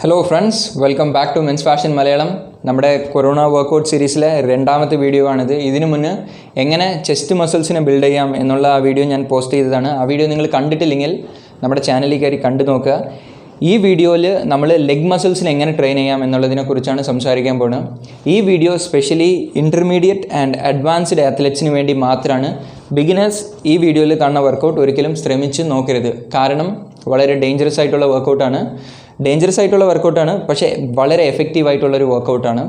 Hello friends, welcome back to men's fashion Malayalam. നമ്മുടെ corona workout സീരീസിലെ രണ്ടാമത്തെ വീഡിയോ ആണിത്. ഇതിനു മുന്നേ എങ്ങനെ ചെസ്റ്റ് മസിൽസിനെ ബിൽഡ് ചെയ്യാം എന്നുള്ള ആ വീഡിയോ ഞാൻ പോസ്റ്റ് ചെയ്തതാണ്. ആ വീഡിയോ നിങ്ങൾ കണ്ടിട്ടില്ലെങ്കിൽ നമ്മുടെ ചാനലിൽ കയറി കണ്ടു നോക്കുക. ഈ വീഡിയോയിൽ നമ്മൾ ലെഗ് മസിൽസിനെ എങ്ങനെ ട്രെയിൻ ചെയ്യാം എന്നുള്ളതിനെക്കുറിച്ചാണ് സംസാരിക്കാൻ പോകുന്നത്. ഈ video specially intermediate and advanced അത്ലറ്റ്സിന് വേണ്ടി മാത്രമാണ്. ബിഗിനേഴ്സ് ഈ വീഡിയോയിൽ കാണുന്ന വർക്കൗട്ട് ഒരിക്കലും ശ്രമിച്ച് നോക്കരുത്. കാരണം വളരെ ഡേഞ്ചറസ് ആയിട്ടുള്ള വർക്കൗട്ടാണ്, പക്ഷേ വളരെ എഫക്റ്റീവായിട്ടുള്ളൊരു വർക്കൗട്ടാണ്.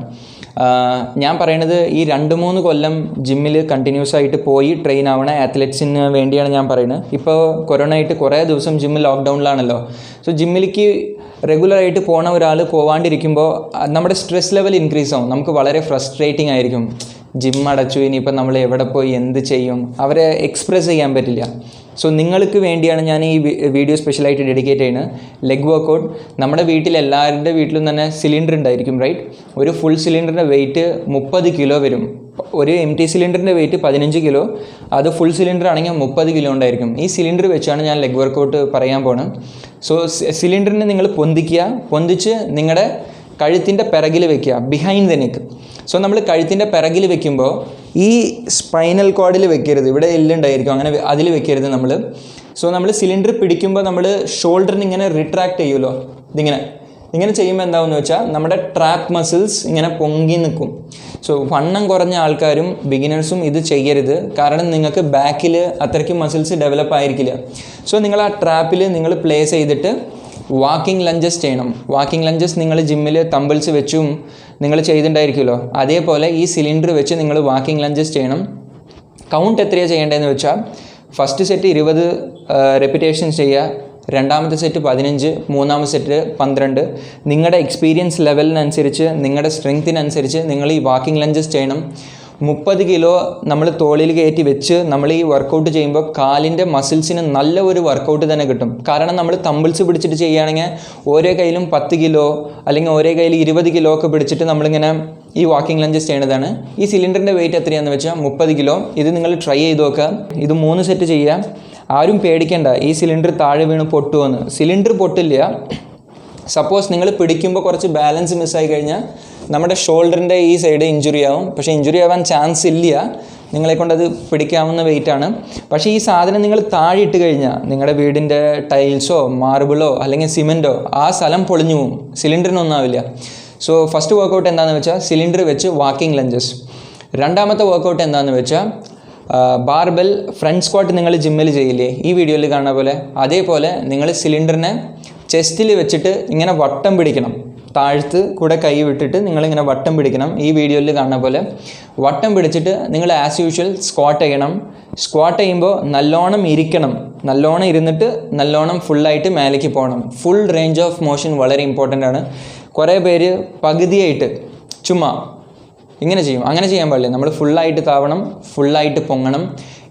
ഞാൻ പറയണത് ഈ 2-3 കൊല്ലം ജിമ്മിൽ കണ്ടിന്യൂസ് ആയിട്ട് പോയി ട്രെയിൻ ആവണ അത്ലറ്റ്സിന് വേണ്ടിയാണ് ഞാൻ പറയുന്നത്. ഇപ്പോൾ കൊറോണ ആയിട്ട് കുറേ ദിവസം ജിമ്മിൽ ലോക്ക്ഡൗണിലാണല്ലോ. സോ ജിമ്മിലേക്ക് റെഗുലറായിട്ട് പോണ ഒരാൾ പോവാണ്ടിരിക്കുമ്പോൾ നമ്മുടെ സ്ട്രെസ് ലെവൽ ഇൻക്രീസ് ആവും. നമുക്ക് വളരെ ഫ്രസ്ട്രേറ്റിംഗ് ആയിരിക്കും. ജിം അടച്ചു, ഇനിയിപ്പോൾ നമ്മൾ എവിടെ പോയി എന്ത് ചെയ്യും, അവരെ എക്സ്പ്രസ് ചെയ്യാൻ പറ്റില്ല. സോ നിങ്ങൾക്ക് വേണ്ടിയാണ് ഞാൻ ഈ വീഡിയോ സ്പെഷ്യലായിട്ട് ഡെഡിക്കേറ്റ് ചെയ്യുന്നത്. ലെഗ് വർക്കൗട്ട് നമ്മുടെ എല്ലാവരുടെ വീട്ടിലും തന്നെ സിലിണ്ടർ ഉണ്ടായിരിക്കും, റൈറ്റ്? ഒരു ഫുൾ സിലിണ്ടറിൻ്റെ വെയിറ്റ് 30 കിലോ വരും. ഒരു എം ടി സിലിണ്ടറിൻ്റെ വെയിറ്റ് 15 കിലോ, അത് ഫുൾ സിലിണ്ടർ ആണെങ്കിൽ 30 കിലോ ഉണ്ടായിരിക്കും. ഈ സിലിണ്ടർ വെച്ചാണ് ഞാൻ ലെഗ് വർക്കൗട്ട് പറയാൻ പോകുന്നത്. സോ സിലിണ്ടറിനെ നിങ്ങൾ പൊന്തിച്ച് നിങ്ങളുടെ കഴുത്തിൻ്റെ പിറകിൽ വെക്കുക, ബിഹൈൻഡ് ദ നെക്ക്. സോ നമ്മൾ കഴുത്തിൻ്റെ പിറകിൽ വെക്കുമ്പോൾ ഈ സ്പൈനൽ കോഡിൽ വെക്കരുത്, ഇവിടെ എല്ലുണ്ടായിരിക്കും, അങ്ങനെ അതിൽ വെക്കരുത് നമ്മൾ. സോ നമ്മൾ സിലിണ്ടർ പിടിക്കുമ്പോൾ നമ്മൾ ഷോൾഡറിന് ഇങ്ങനെ റിട്രാക്ട് ചെയ്യുമല്ലോ, ഇങ്ങനെ ചെയ്യുമ്പോൾ എന്താണെന്ന് വെച്ചാൽ നമ്മുടെ ട്രാപ്പ് മസിൽസ് ഇങ്ങനെ പൊങ്ങി നിൽക്കും. സോ വണ്ണം കുറഞ്ഞ ആൾക്കാരും ബിഗിനേഴ്സും ഇത് ചെയ്യരുത്. കാരണം നിങ്ങൾക്ക് ബാക്കിൽ അത്രയ്ക്കും മസിൽസ് ഡെവലപ്പ് ആയിരിക്കില്ല. സോ നിങ്ങൾ ആ ട്രാപ്പിൽ നിങ്ങൾ പ്ലേസ് ചെയ്തിട്ട് വാക്കിംഗ് ലഞ്ചസ് ചെയ്യണം. വാക്കിംഗ് ലഞ്ചസ് നിങ്ങൾ ജിമ്മിൽ തമ്പിൾസ് വെച്ചും നിങ്ങൾ ചെയ്തിട്ടുണ്ടായിരിക്കുമല്ലോ, അതേപോലെ ഈ സിലിണ്ടർ വെച്ച് നിങ്ങൾ വാക്കിംഗ് ലഞ്ചസ് ചെയ്യണം. കൗണ്ട് എത്രയാണ് ചെയ്യേണ്ടതെന്ന് വെച്ചാൽ ഫസ്റ്റ് സെറ്റ് 20 റെപ്പിറ്റേഷൻസ് ചെയ്യുക, രണ്ടാമത്തെ സെറ്റ് 15, മൂന്നാമത്തെ സെറ്റ് 12. നിങ്ങളുടെ എക്സ്പീരിയൻസ് ലെവലിനനുസരിച്ച്, നിങ്ങളുടെ സ്ട്രെങ്ത്തിനനുസരിച്ച് നിങ്ങൾ ഈ വാക്കിംഗ് ലഞ്ചസ് ചെയ്യണം. 30 കിലോ നമ്മൾ തോളിൽ കയറ്റി വെച്ച് നമ്മൾ ഈ വർക്കൗട്ട് ചെയ്യുമ്പോൾ കാലിൻ്റെ മസിൽസിന് നല്ല ഒരു വർക്കൗട്ട് തന്നെ കിട്ടും. കാരണം നമ്മൾ തമ്പിൾസ് പിടിച്ചിട്ട് ചെയ്യുകയാണെങ്കിൽ ഓരോ കയ്യിലും 10 കിലോ അല്ലെങ്കിൽ ഓരോ കയ്യിൽ 20 കിലോ ഒക്കെ പിടിച്ചിട്ട് നമ്മളിങ്ങനെ ഈ വാക്കിംഗ് ലഞ്ചസ് ചെയ്യണതാണ്. ഈ സിലിണ്ടറിൻ്റെ വെയിറ്റ് എത്രയാണെന്ന് വെച്ചാൽ 30 കിലോ. ഇത് നിങ്ങൾ ട്രൈ ചെയ്ത് നോക്കുക. ഇത് 3 സെറ്റ് ചെയ്യുക. ആരും പേടിക്കേണ്ട ഈ സിലിണ്ടർ താഴെ വീണ് പൊട്ടുമെന്ന്. സിലിണ്ടർ പൊട്ടില്ല. സപ്പോസ് നിങ്ങൾ പിടിക്കുമ്പോൾ കുറച്ച് ബാലൻസ് മിസ്സായി കഴിഞ്ഞാൽ നമ്മുടെ ഷോൾഡറിൻ്റെ ഈ സൈഡ് ഇഞ്ചുറി ആവും. പക്ഷേ ഇഞ്ചുറി ആവാൻ ചാൻസ് ഇല്ല, നിങ്ങളെക്കൊണ്ടത് പിടിക്കാവുന്ന വെയിറ്റാണ്. പക്ഷേ ഈ സാധനം നിങ്ങൾ താഴെ ഇട്ട് കഴിഞ്ഞാൽ നിങ്ങളുടെ വീടിൻ്റെ ടൈൽസോ മാർബിളോ അല്ലെങ്കിൽ സിമെൻറ്റോ ആ സ്ഥലം പൊളിഞ്ഞു പോവും, സിലിണ്ടറിനൊന്നാവില്ല. സോ ഫസ്റ്റ് വർക്കൗട്ട് എന്താണെന്ന് വെച്ചാൽ സിലിണ്ടർ വെച്ച് വാക്കിംഗ് ലഞ്ചസ്. രണ്ടാമത്തെ വർക്കൗട്ട് എന്താണെന്ന് വെച്ചാൽ ബാർബെൽ ഫ്രണ്ട് സ്ക്വാട്ട്. നിങ്ങൾ ജിമ്മിൽ ചെയ്യില്ലേ ഈ വീഡിയോയിൽ കാണുന്ന പോലെ, അതേപോലെ നിങ്ങൾ സിലിണ്ടറിനെ ചെസ്റ്റിൽ വെച്ചിട്ട് ഇങ്ങനെ വട്ടം പിടിക്കണം. താഴ്ത്ത് കൂടെ കൈ വിട്ടിട്ട് നിങ്ങളിങ്ങനെ വട്ടം പിടിക്കണം. ഈ വീഡിയോയിൽ കാണുന്ന പോലെ വട്ടം പിടിച്ചിട്ട് നിങ്ങൾ ആസ് യൂഷ്വൽ സ്ക്വാട്ട് ചെയ്യണം. സ്ക്വാട്ട് ചെയ്യുമ്പോൾ നല്ലോണം ഇരിക്കണം, നല്ലോണം ഇരുന്നിട്ട് നല്ലോണം ഫുള്ളായിട്ട് മേലേക്ക് പോകണം. ഫുൾ റേഞ്ച് ഓഫ് മോഷൻ വളരെ ഇമ്പോർട്ടൻ്റ് ആണ്. കുറേ പേര് പകുതിയായിട്ട് ചുമ്മാ ഇങ്ങനെ ചെയ്യും. അങ്ങനെ ചെയ്യാൻ പാടില്ല. നമ്മൾ ഫുള്ളായിട്ട് താവണം, ഫുള്ളായിട്ട് പൊങ്ങണം.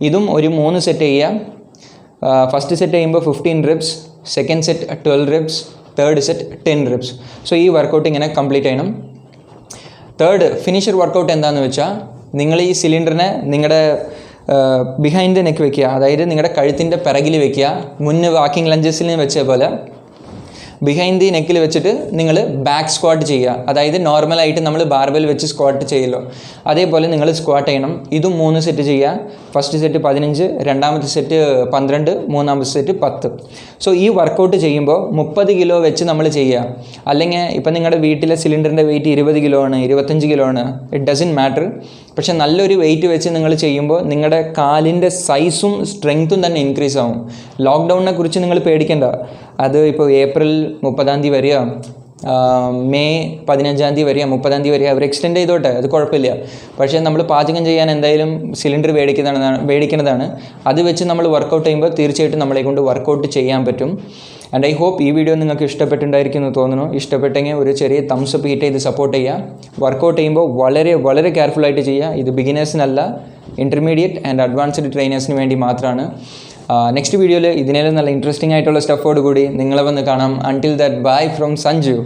ഇതും ഒരു 3 സെറ്റ് ചെയ്യുക. ഫസ്റ്റ് സെറ്റ് ചെയ്യുമ്പോൾ 15 ribs, second set 12 ribs, third set 10 ribs. So ഈ വർക്കൗട്ട് ഇങ്ങനെ കംപ്ലീറ്റ് ചെയ്യണം. തേർഡ് ഫിനിഷർ വർക്കൗട്ട് എന്താണെന്ന് വെച്ചാൽ നിങ്ങൾ ഈ സിലിണ്ടറിനെ നിങ്ങളുടെ ബിഹൈൻഡ് നെക്ക് വെക്കുക, അതായത് നിങ്ങളുടെ കഴുത്തിൻ്റെ പിറകിൽ വെക്കുക. മുന്നേ വാക്കിംഗ് ലഞ്ചസിൽ വെച്ച പോലെ ബിഹൈൻഡ് ദി നെക്കിൽ വെച്ചിട്ട് നിങ്ങൾ ബാക്ക് സ്ക്വാട്ട് ചെയ്യുക. അതായത് നോർമലായിട്ട് നമ്മൾ ബാർബെൽ വെച്ച് സ്ക്വാട്ട് ചെയ്യല്ലോ, അതേപോലെ നിങ്ങൾ സ്ക്വാട്ട് ചെയ്യണം. ഇതും 3 സെറ്റ് ചെയ്യുക. ഫസ്റ്റ് സെറ്റ് 15, രണ്ടാമത്തെ സെറ്റ് 12, മൂന്നാമത്തെ സെറ്റ് 10. സോ ഈ വർക്കൗട്ട് ചെയ്യുമ്പോൾ 30 കിലോ വെച്ച് നമ്മൾ ചെയ്യുക. അല്ലെങ്കിൽ ഇപ്പം നിങ്ങളുടെ വീട്ടിലെ സിലിണ്ടറിൻ്റെ വെയിറ്റ് 20 കിലോ ആണ്, 25 കിലോ ആണ്, ഇറ്റ് ഡസൻറ്റ് മാറ്റർ. പക്ഷെ നല്ലൊരു വെയിറ്റ് വെച്ച് നിങ്ങൾ ചെയ്യുമ്പോൾ നിങ്ങളുടെ കാലിൻ്റെ സൈസും സ്ട്രെങ്ത്തും തന്നെ ഇൻക്രീസ് ആവും. ലോക്ക്ഡൗണിനെ കുറിച്ച് നിങ്ങൾ പേടിക്കേണ്ട. അത് ഇപ്പോൾ ഏപ്രിൽ 30-ാം തീയതി വരെയോ മെയ് 15-ാം തീയതി വരെയോ 30-ാം തീയതി വരെയോ അവർ എക്സ്റ്റെൻഡ് ചെയ്തോട്ടെ, അത് കുഴപ്പമില്ല. പക്ഷേ നമ്മൾ പാചകം ചെയ്യാൻ എന്തായാലും സിലിണ്ടർ മേടിക്കുന്നതാണ്. അത് വെച്ച് നമ്മൾ വർക്കൗട്ട് ചെയ്യുമ്പോൾ തീർച്ചയായിട്ടും നമ്മളെ കൊണ്ട് വർക്കൗട്ട് ചെയ്യാൻ പറ്റും. ആൻഡ് ഐ ഹോപ്പ് ഈ വീഡിയോ നിങ്ങൾക്ക് ഇഷ്ടപ്പെട്ടിട്ടുണ്ടായിരിക്കും എന്ന് തോന്നുന്നു. ഇഷ്ടപ്പെട്ടെങ്കിൽ ഒരു ചെറിയ തംസ് അപ്പ് ഹിറ്റ് ചെയ്ത് സപ്പോർട്ട് ചെയ്യുക. വർക്കൗട്ട് ചെയ്യുമ്പോൾ വളരെ വളരെ കെയർഫുള്ളായിട്ട് ചെയ്യുക. ഇത് ബിഗിനേഴ്സിനല്ല, ഇൻ്റർമീഡിയറ്റ് ആൻഡ് അഡ്വാൻസ്ഡ് ട്രെയിനേഴ്സിന് വേണ്ടി മാത്രമാണ്. നെക്സ്റ്റ് വീഡിയോയിൽ ഇതിനേലും നല്ല ഇൻട്രസ്റ്റിംഗ് ആയിട്ടുള്ള സ്റ്റഫോട് കൂടി നിങ്ങളെ വന്ന് കാണാം. Until that, bye from Sanju.